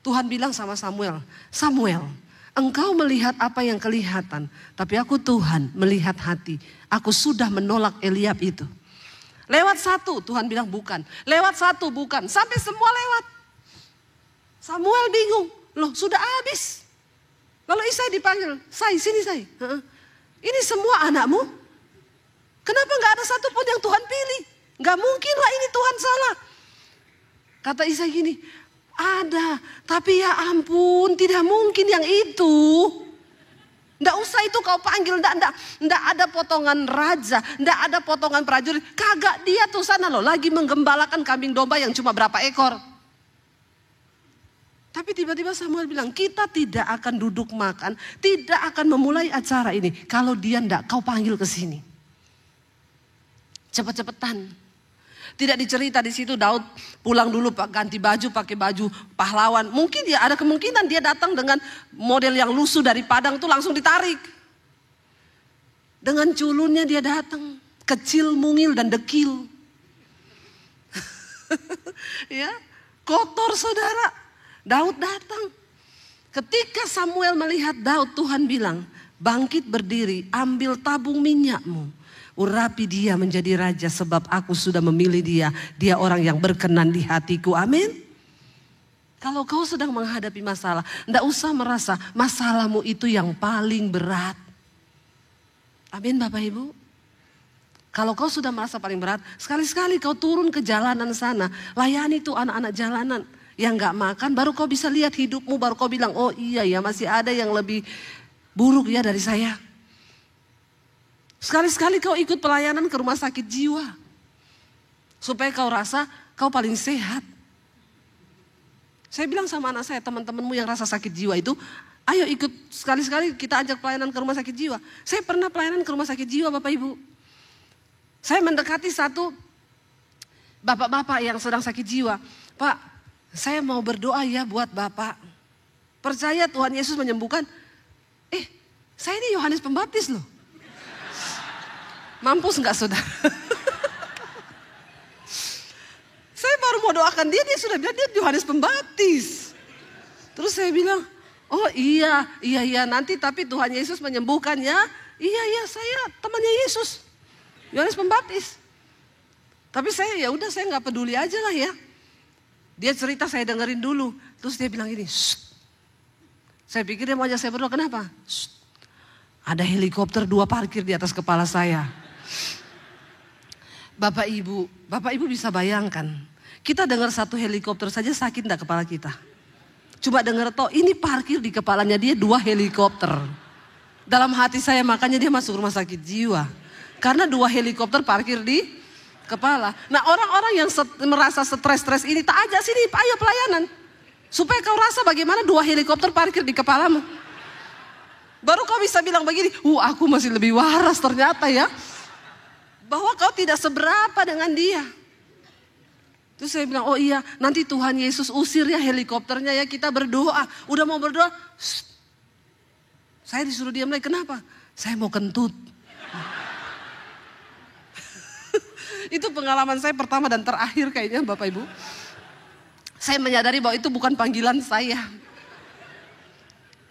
Tuhan bilang sama Samuel, Samuel, engkau melihat apa yang kelihatan. Tapi aku Tuhan melihat hati. Aku sudah menolak Eliab itu. Lewat satu Tuhan bilang bukan. Lewat satu bukan. Sampai semua lewat. Samuel bingung. Loh sudah habis. Lalu Isai dipanggil. Sini Say. Ini semua anakmu. Kenapa gak ada satupun yang Tuhan pilih? Gak mungkin lah ini Tuhan salah. Kata Isai gini. Ada. Tapi ya ampun tidak mungkin yang itu. Nggak usah itu kau panggil, nggak ada potongan raja, nggak ada potongan prajurit. Kagak, dia tuh sana loh lagi menggembalakan kambing domba yang cuma berapa ekor. Tapi tiba-tiba Samuel bilang, kita tidak akan duduk makan, tidak akan memulai acara ini kalau dia nggak kau panggil ke sini. Cepet-cepetan. Tidak dicerita di situ Daud pulang dulu ganti baju pakai baju pahlawan. Mungkin ya ada kemungkinan dia datang dengan model yang lusuh dari padang tuh langsung ditarik. Dengan culunnya dia datang, kecil, mungil dan dekil. Ya, kotor saudara. Daud datang. Ketika Samuel melihat Daud, Tuhan bilang, bangkit berdiri, ambil tabung minyakmu. Urapi dia menjadi raja sebab aku sudah memilih dia. Dia orang yang berkenan di hatiku. Amin. Kalau kau sedang menghadapi masalah, tidak usah merasa masalahmu itu yang paling berat. Amin Bapak Ibu. Kalau kau sudah merasa paling berat, sekali-sekali kau turun ke jalanan sana. Layani tuh anak-anak jalanan yang gak makan. Baru kau bisa lihat hidupmu, baru kau bilang, oh iya ya masih ada yang lebih buruk ya dari saya. Sekali-sekali kau ikut pelayanan ke rumah sakit jiwa. Supaya kau rasa kau paling sehat. Saya bilang sama anak saya, teman-temanmu yang rasa sakit jiwa itu, ayo ikut sekali-sekali kita ajak pelayanan ke rumah sakit jiwa. Saya pernah pelayanan ke rumah sakit jiwa Bapak Ibu. Saya mendekati satu bapak-bapak yang sedang sakit jiwa. Pak, saya mau berdoa ya buat Bapak. Percaya Tuhan Yesus menyembuhkan. Saya ini Yohanes Pembaptis loh. Mampus nggak saudara? Saya baru mau doakan dia sudah bilang dia Yohanes Pembaptis. Terus saya bilang, oh iya, nanti tapi Tuhan Yesus menyembuhkan ya. Iya, saya temannya Yesus, Yohanes Pembaptis. Tapi saya ya udah saya nggak peduli aja lah ya. Dia cerita saya dengerin dulu. Terus dia bilang gini, shh. Saya pikir dia mau ajak saya berdoa, kenapa? Shh. Ada helikopter 2 parkir di atas kepala saya. Bapak Ibu bisa bayangkan. Kita dengar 1 helikopter saja sakit enggak kepala kita? Coba dengar toh, ini parkir di kepalanya dia 2 helikopter. Dalam hati saya makanya dia masuk rumah sakit jiwa. Karena 2 helikopter parkir di kepala. Nah orang-orang yang merasa stres ini tak ajak sini, ayo pelayanan. Supaya kau rasa bagaimana 2 helikopter parkir di kepalamu. Baru kau bisa bilang begini, aku masih lebih waras ternyata ya. Bahwa kau tidak seberapa dengan dia. Terus saya bilang, oh iya nanti Tuhan Yesus usir ya helikopternya ya, kita berdoa. Udah mau berdoa, saya disuruh diam lagi, kenapa? Saya mau kentut. Itu pengalaman saya pertama dan terakhir kayaknya Bapak Ibu. Saya menyadari bahwa itu bukan panggilan saya.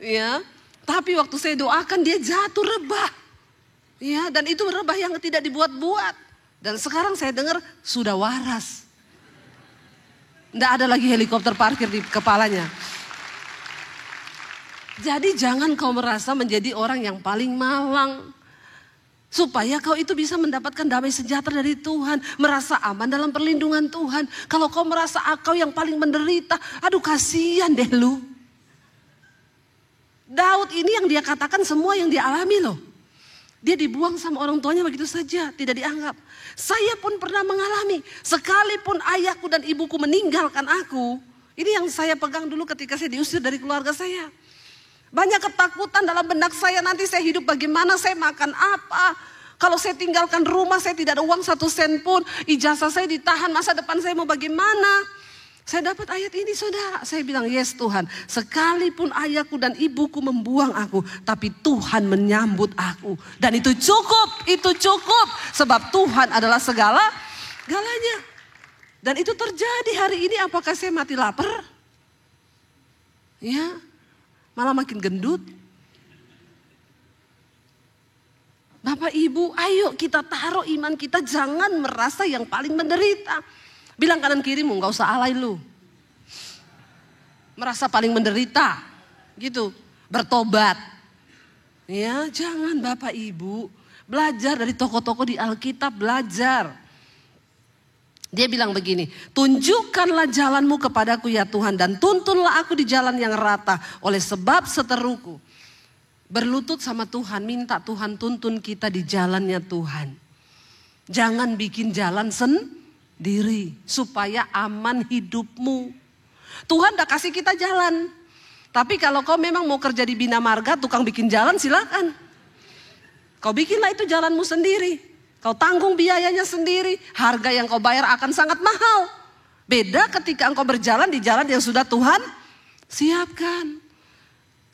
Ya. Tapi waktu saya doakan dia jatuh rebah. Ya, dan itu rebah yang tidak dibuat-buat. Dan sekarang saya dengar sudah waras. Tidak ada lagi helikopter parkir di kepalanya. Jadi jangan kau merasa menjadi orang yang paling malang. Supaya kau itu bisa mendapatkan damai sejahtera dari Tuhan. Merasa aman dalam perlindungan Tuhan. Kalau kau merasa kau yang paling menderita, aduh kasihan deh lu. Daud ini yang dia katakan semua yang dia alami loh. Dia dibuang sama orang tuanya begitu saja, tidak dianggap. Saya pun pernah mengalami, sekalipun ayahku dan ibuku meninggalkan aku. Ini yang saya pegang dulu ketika saya diusir dari keluarga saya. Banyak ketakutan dalam benak saya, nanti saya hidup bagaimana, saya makan apa. Kalau saya tinggalkan rumah, saya tidak ada uang 1 sen pun. Ijazah saya ditahan, masa depan saya mau bagaimana. Saya dapat ayat ini saudara, saya bilang yes Tuhan, sekalipun ayahku dan ibuku membuang aku, tapi Tuhan menyambut aku. Dan itu cukup, sebab Tuhan adalah galanya. Dan itu terjadi hari ini, apakah saya mati lapar? Ya, malah makin gendut. Bapak Ibu, ayo kita taruh iman kita, jangan merasa yang paling menderita. Bilang kanan kirimu, gak usah alay lu. Merasa paling menderita, gitu. Bertobat. Ya, jangan Bapak Ibu. Belajar dari tokoh-tokoh di Alkitab, belajar. Dia bilang begini, tunjukkanlah jalanmu kepadaku ya Tuhan, dan tuntunlah aku di jalan yang rata, oleh sebab seteruku. Berlutut sama Tuhan, minta Tuhan tuntun kita di jalannya Tuhan. Jangan bikin jalan sendiri supaya aman hidupmu. Tuhan udah kasih kita jalan. Tapi kalau kau memang mau kerja di Bina Marga, tukang bikin jalan silakan. Kau bikinlah itu jalanmu sendiri. Kau tanggung biayanya sendiri. Harga yang kau bayar akan sangat mahal. Beda ketika engkau berjalan di jalan yang sudah Tuhan siapkan.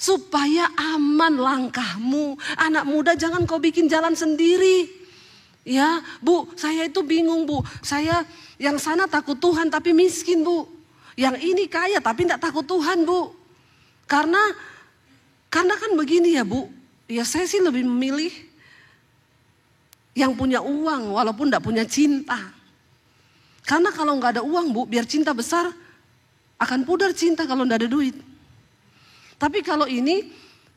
Supaya aman langkahmu. Anak muda jangan kau bikin jalan sendiri. Ya, Bu, saya itu bingung, Bu. Saya yang sana takut Tuhan tapi miskin, Bu. Yang ini kaya tapi tidak takut Tuhan, Bu. Karena kan begini ya, Bu. Ya saya sih lebih memilih yang punya uang walaupun tidak punya cinta. Karena kalau nggak ada uang, Bu, biar cinta besar akan pudar cinta kalau tidak ada duit. Tapi kalau ini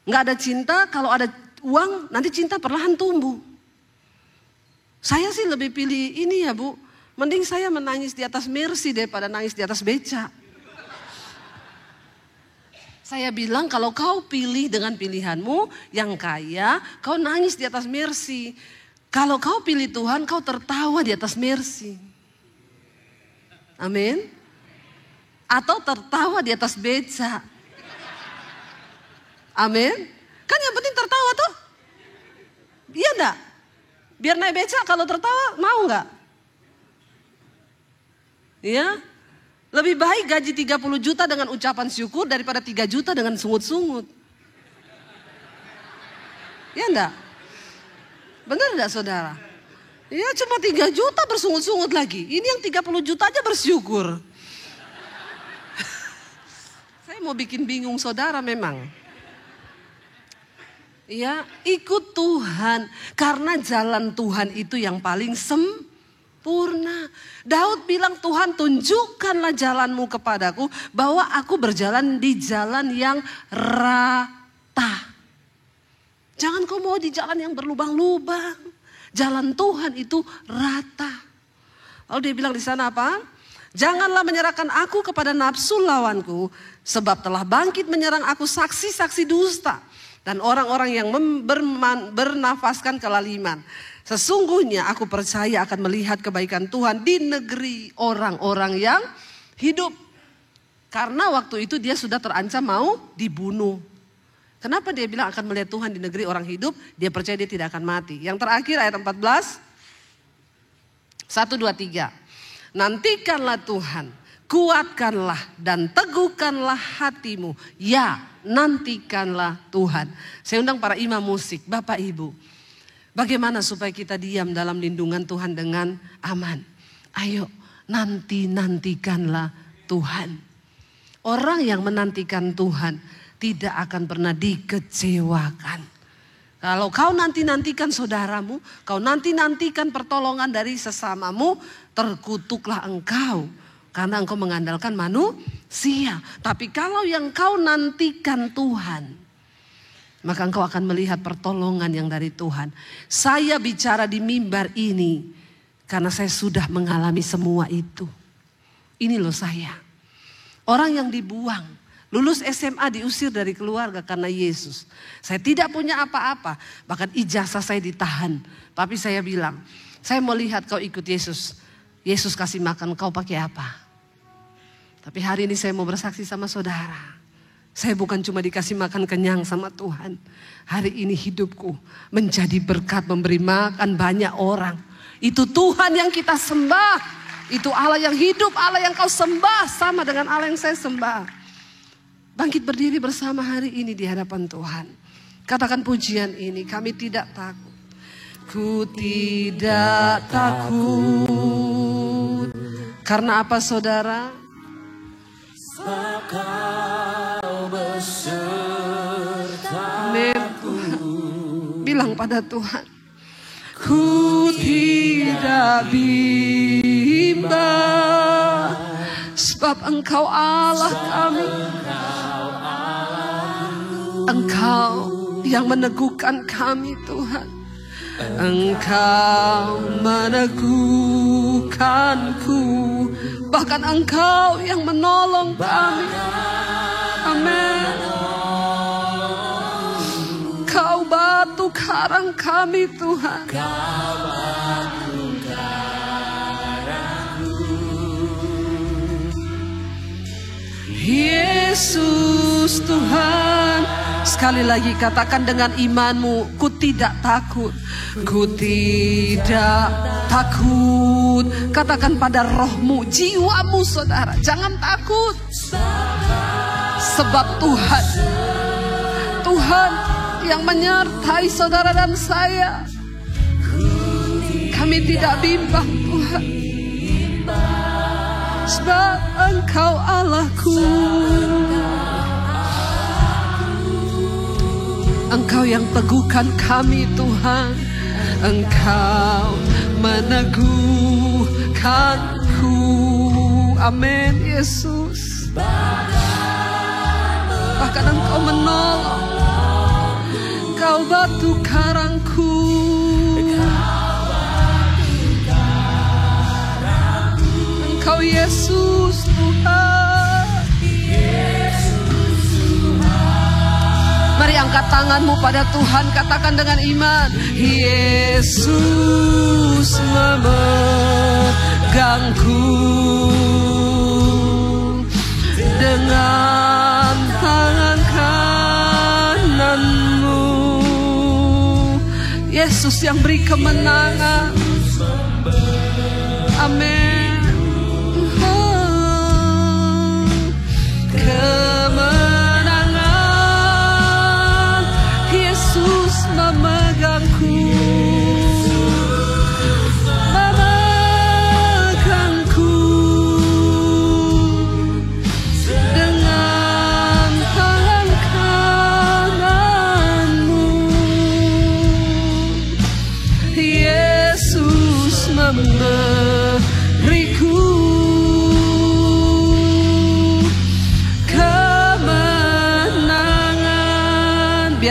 nggak ada cinta, kalau ada uang nanti cinta perlahan tumbuh. Saya sih lebih pilih ini ya Bu, mending saya menangis di atas Mercy daripada nangis di atas beca. Saya bilang kalau kau pilih dengan pilihanmu yang kaya, kau nangis di atas Mercy. Kalau kau pilih Tuhan, kau tertawa di atas Mercy. Amin. Atau tertawa di atas beca. Amin. Kan yang penting tertawa tuh. Iya enggak? Biar naik beca kalau tertawa mau enggak? Iya. Lebih baik gaji 30 juta dengan ucapan syukur daripada 3 juta dengan sungut-sungut. Ya enggak? Benar enggak saudara? Ya cuma 3 juta bersungut-sungut lagi. Ini yang 30 juta aja bersyukur. Saya mau bikin bingung saudara memang. Ya, ikut Tuhan. Karena jalan Tuhan itu yang paling sempurna. Daud bilang, Tuhan tunjukkanlah jalanmu kepadaku, bahwa aku berjalan di jalan yang rata. Jangan kau mau di jalan yang berlubang-lubang. Jalan Tuhan itu rata. Lalu dia bilang di sana apa? Janganlah menyerahkan aku kepada nafsu lawanku, sebab telah bangkit menyerang aku saksi-saksi dusta dan orang-orang yang bernafaskan kelaliman. Sesungguhnya aku percaya akan melihat kebaikan Tuhan di negeri orang-orang yang hidup. Karena waktu itu dia sudah terancam mau dibunuh. Kenapa dia bilang akan melihat Tuhan di negeri orang hidup? Dia percaya dia tidak akan mati. Yang terakhir ayat 14. 1, 2, 3. Nantikanlah Tuhan, kuatkanlah dan teguhkanlah hatimu. Ya, nantikanlah Tuhan. Saya undang para imam musik, Bapak Ibu. Bagaimana supaya kita diam dalam lindungan Tuhan dengan aman? Ayo, nantikanlah Tuhan. Orang yang menantikan Tuhan tidak akan pernah dikecewakan. Kalau kau nantikan saudaramu, kau nantikan pertolongan dari sesamamu, terkutuklah engkau. Karena engkau mengandalkan manusia. Tapi kalau yang kau nantikan Tuhan, maka engkau akan melihat pertolongan yang dari Tuhan. Saya bicara di mimbar ini karena saya sudah mengalami semua itu. Ini loh saya. Orang yang dibuang, lulus SMA diusir dari keluarga karena Yesus. Saya tidak punya apa-apa, bahkan ijazah saya ditahan. Tapi saya bilang, saya mau lihat kau ikut Yesus. Yesus kasih makan, kau pakai apa? Tapi hari ini saya mau bersaksi sama saudara. Saya bukan cuma dikasih makan kenyang sama Tuhan. Hari ini hidupku menjadi berkat, memberi makan banyak orang. Itu Tuhan yang kita sembah. Itu Allah yang hidup, Allah yang kau sembah sama dengan Allah yang saya sembah. Bangkit berdiri bersama hari ini di hadapan Tuhan. Katakan pujian ini, kami tidak takut. Ku tidak takut. Karena apa saudara? Kau besertaku. Bilang pada Tuhan, ku tidak bimbang, sebab Engkau Allah kami. Engkau yang meneguhkan kami Tuhan. Engkau meneguhkanku, bahkan Engkau yang menolong kami. Amin. Kau batu karang kami Tuhan. Yesus Tuhan. Sekali lagi katakan dengan imanmu, ku tidak takut. Ku tidak takut. Katakan pada rohmu, jiwamu saudara, jangan takut. Sebab Tuhan yang menyertai saudara dan saya. Kami tidak bimbang Tuhan. Sebab Engkau Allahku. Engkau yang teguhkan kami Tuhan. Engkau meneguhkanku. Amin Yesus. Bahkan Engkau menolong. Engkau batu karangku. Engkau Yesus Tuhan. Mari angkat tanganmu pada Tuhan, katakan dengan iman. Yesus memegangku dengan tangan kananmu. Yesus yang beri kemenangan. Amin.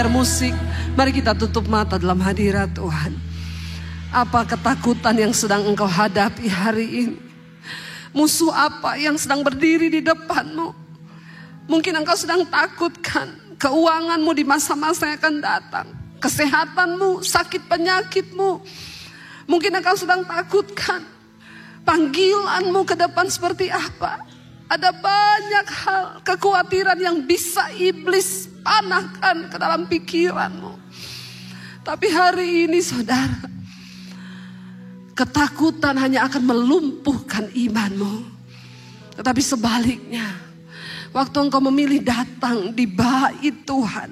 bayar musik, mari kita tutup mata dalam hadirat Tuhan. Apa ketakutan yang sedang engkau hadapi hari ini? Musuh apa yang sedang berdiri di depanmu? Mungkin engkau sedang takutkan keuanganmu di masa-masa yang akan datang, kesehatanmu, sakit penyakitmu. Mungkin engkau sedang takutkan panggilanmu ke depan seperti apa. Ada banyak hal, kekhawatiran yang bisa iblis panahkan ke dalam pikiranmu. Tapi hari ini saudara, ketakutan hanya akan melumpuhkan imanmu. Tetapi sebaliknya, waktu engkau memilih datang di bait Tuhan,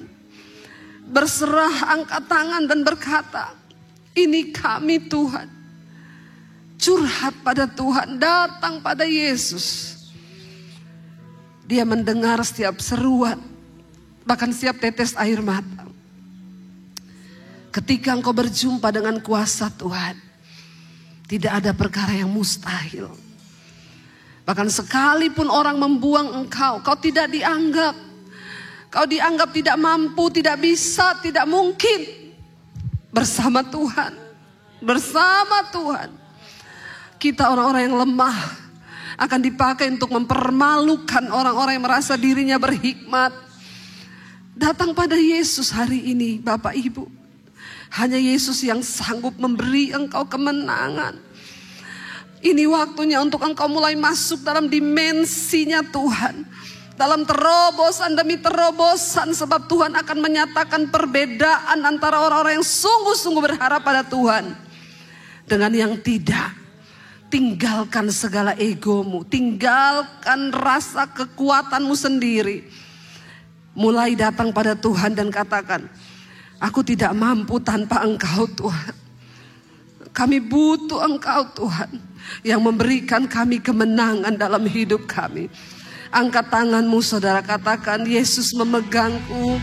berserah, angkat tangan dan berkata, ini kami Tuhan. Curhat pada Tuhan, datang pada Yesus. Dia mendengar setiap seruan, bahkan setiap tetes air mata. Ketika engkau berjumpa dengan kuasa Tuhan, tidak ada perkara yang mustahil. Bahkan sekalipun orang membuang engkau, kau tidak dianggap. Kau dianggap tidak mampu, tidak bisa, tidak mungkin. Bersama Tuhan, bersama Tuhan, kita orang-orang yang lemah akan dipakai untuk mempermalukan orang-orang yang merasa dirinya berhikmat. Datang pada Yesus hari ini, Bapak Ibu. Hanya Yesus yang sanggup memberi engkau kemenangan. Ini waktunya untuk engkau mulai masuk dalam dimensinya Tuhan. Dalam terobosan demi terobosan, sebab Tuhan akan menyatakan perbedaan antara orang-orang yang sungguh-sungguh berharap pada Tuhan dengan yang tidak. Tinggalkan segala egomu, tinggalkan rasa kekuatanmu sendiri. Mulai datang pada Tuhan dan katakan, aku tidak mampu tanpa Engkau Tuhan. Kami butuh Engkau Tuhan, yang memberikan kami kemenangan dalam hidup kami. Angkat tanganmu saudara, katakan, Yesus memegangku.